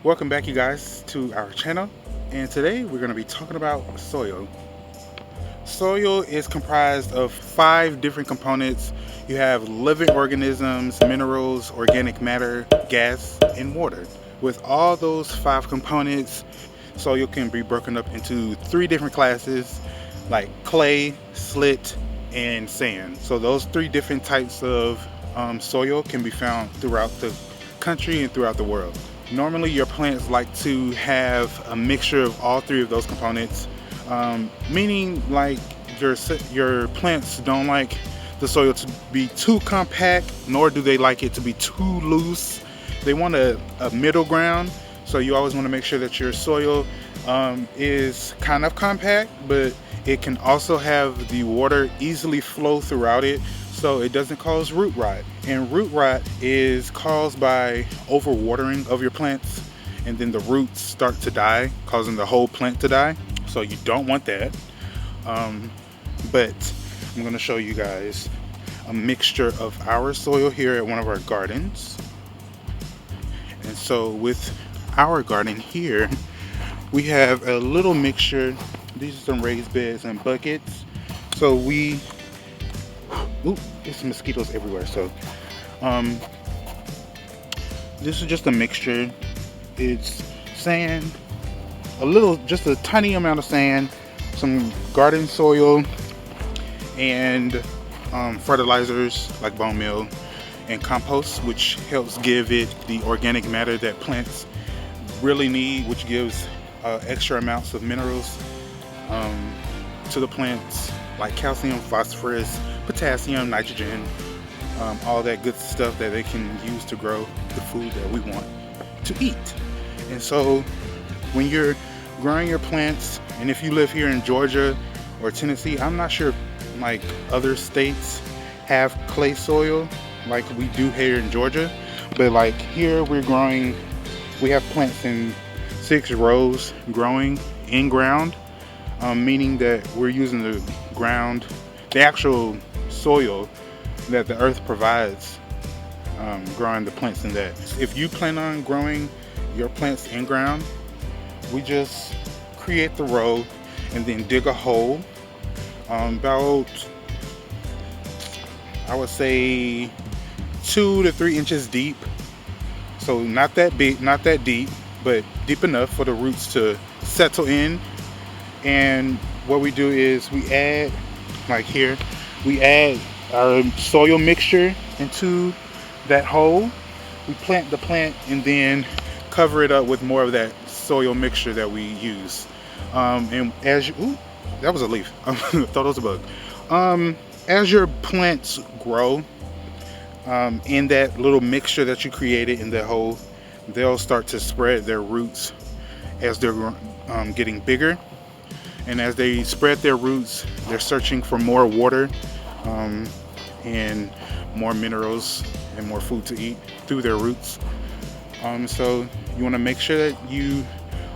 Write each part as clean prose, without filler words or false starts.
Welcome back, you guys, to our channel. And today we're going to be talking about soil. Soil is comprised of 5 different components. You have living organisms, minerals, organic matter, gas, and water. With all those 5 components, soil can be broken up into 3 different classes like clay, slit, and sand. So those 3 different types of soil can be found throughout the country and throughout the world. Normally your plants like to have a mixture of all 3 of those components, meaning like your plants don't like the soil to be too compact, nor do they like it to be too loose. They want a middle ground. So you always want to make sure that your soil is kind of compact, but it can also have the water easily flow throughout it, so it doesn't cause root rot. And root rot is caused by overwatering of your plants, and then the roots start to die, causing the whole plant to die. So you don't want that. But I'm going to show you guys a mixture of our soil here at one of our gardens. And so with our garden here, we have a little mixture. These are some raised beds and buckets. So there's mosquitoes everywhere. So this is just a mixture. It's sand, just a tiny amount of sand, some garden soil, and fertilizers like bone meal and compost, which helps give it the organic matter that plants really need, which gives extra amounts of minerals to the plants, like calcium, phosphorus, potassium, nitrogen, all that good stuff that they can use to grow the food that we want to eat. And so when you're growing your plants, and if you live here in Georgia or Tennessee, I'm not sure if like other states have clay soil like we do here in Georgia, but like here we have plants in 6 rows growing in ground, meaning that we're using the actual soil that the earth provides, growing the plants in that. If you plan on growing your plants in ground, we just create the row and then dig a hole about, I would say 2 to 3 inches deep. So not that big, not that deep, but deep enough for the roots to settle in. And what we do is we add, like here, we add our soil mixture into that hole. We plant the plant and then cover it up with more of that soil mixture that we use. And as you, that was a leaf. I thought it was a bug. As your plants grow, in that little mixture that you created in that hole, they'll start to spread their roots as they're getting bigger. And as they spread their roots, they're searching for more water and more minerals and more food to eat through their roots. So you want to make sure that you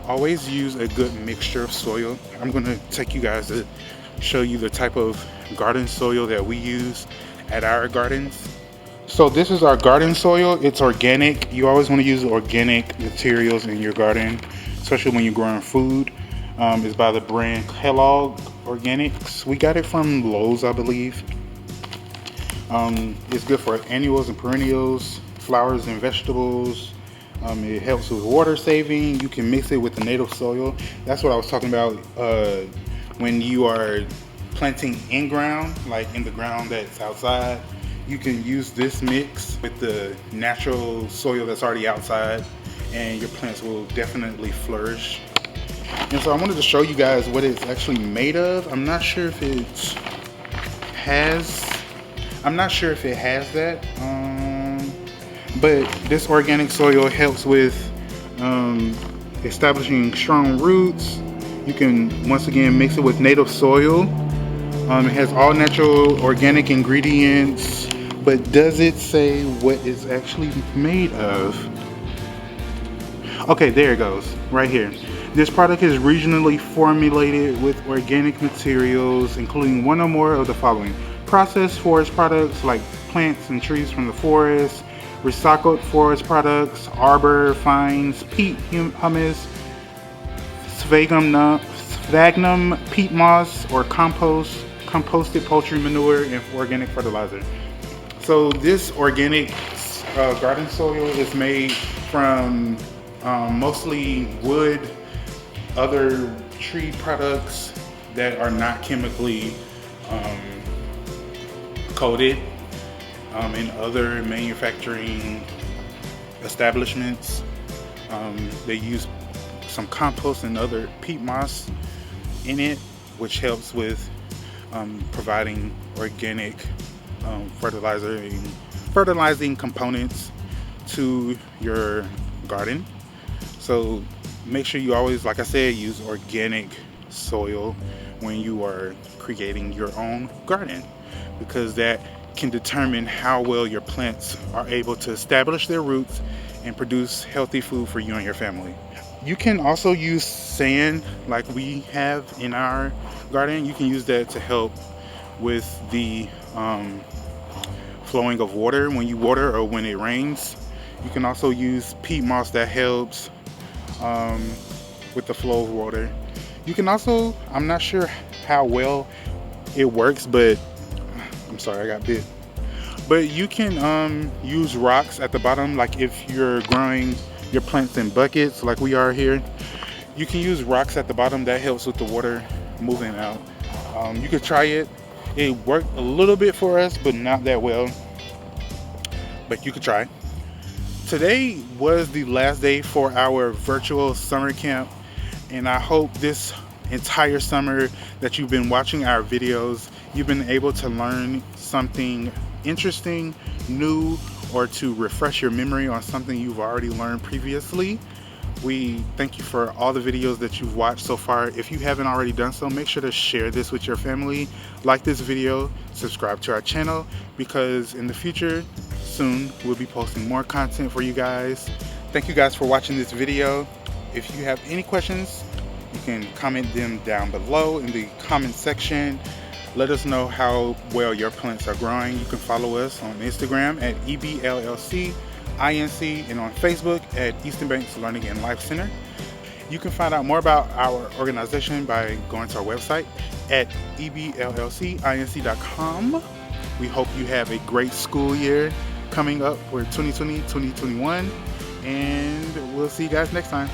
always use a good mixture of soil. I'm going to take you guys to show you the type of garden soil that we use at our gardens. So this is our garden soil. It's organic. You always want to use organic materials in your garden, especially when you're growing food. It's by the brand Kellogg Organics. We got it from Lowe's, I believe. It's good for annuals and perennials, flowers and vegetables. It helps with water saving. You can mix it with the native soil. That's what I was talking about when you are planting in ground, like in the ground that's outside. You can use this mix with the natural soil that's already outside, and your plants will definitely flourish. And so I wanted to show you guys what it's actually made of. I'm not sure if it has that, but this organic soil helps with establishing strong roots. You can once again mix it with native soil. It has all natural organic ingredients, but does it say what it's actually made of? Okay, there it goes, right here. This product is regionally formulated with organic materials, including one or more of the following: processed forest products like plants and trees from the forest, recycled forest products, arbor fines, peat humus, sphagnum peat moss, or composted poultry manure, and organic fertilizer. So this organic garden soil is made from mostly wood, other tree products that are not chemically um, coated in other manufacturing establishments. They use some compost and other peat moss in it, which helps with providing organic fertilizer and fertilizing components to your garden. So make sure you always, like I said, use organic soil when you are creating your own garden, because that can determine how well your plants are able to establish their roots and produce healthy food for you and your family. You can also use sand like we have in our garden. You can use that to help with the flowing of water when you water or when it rains. You can also use peat moss that helps with the flow of water. You can also, I'm not sure how well it works, but I'm sorry, I got bit. But you can use rocks at the bottom, like if you're growing your plants in buckets like we are here. You can use rocks at the bottom. That helps with the water moving out. You could try it. It worked a little bit for us, but not that well. But you could try. Today was the last day for our virtual summer camp, and I hope this entire summer that you've been watching our videos, you've been able to learn something interesting, new, or to refresh your memory on something you've already learned previously. We thank you for all the videos that you've watched so far. If you haven't already done so, make sure to share this with your family, like this video, subscribe to our channel, because in the future, soon, we'll be posting more content for you guys. Thank you guys for watching this video. If you have any questions, you can comment them down below in the comment section. Let us know how well your plants are growing. You can follow us on Instagram at EBLLC INC and on Facebook at Easton Banks Learning and Life Center. You can find out more about our organization by going to our website at eblLcinc.com. We hope you have a great school year coming up for 2020-2021, and we'll see you guys next time.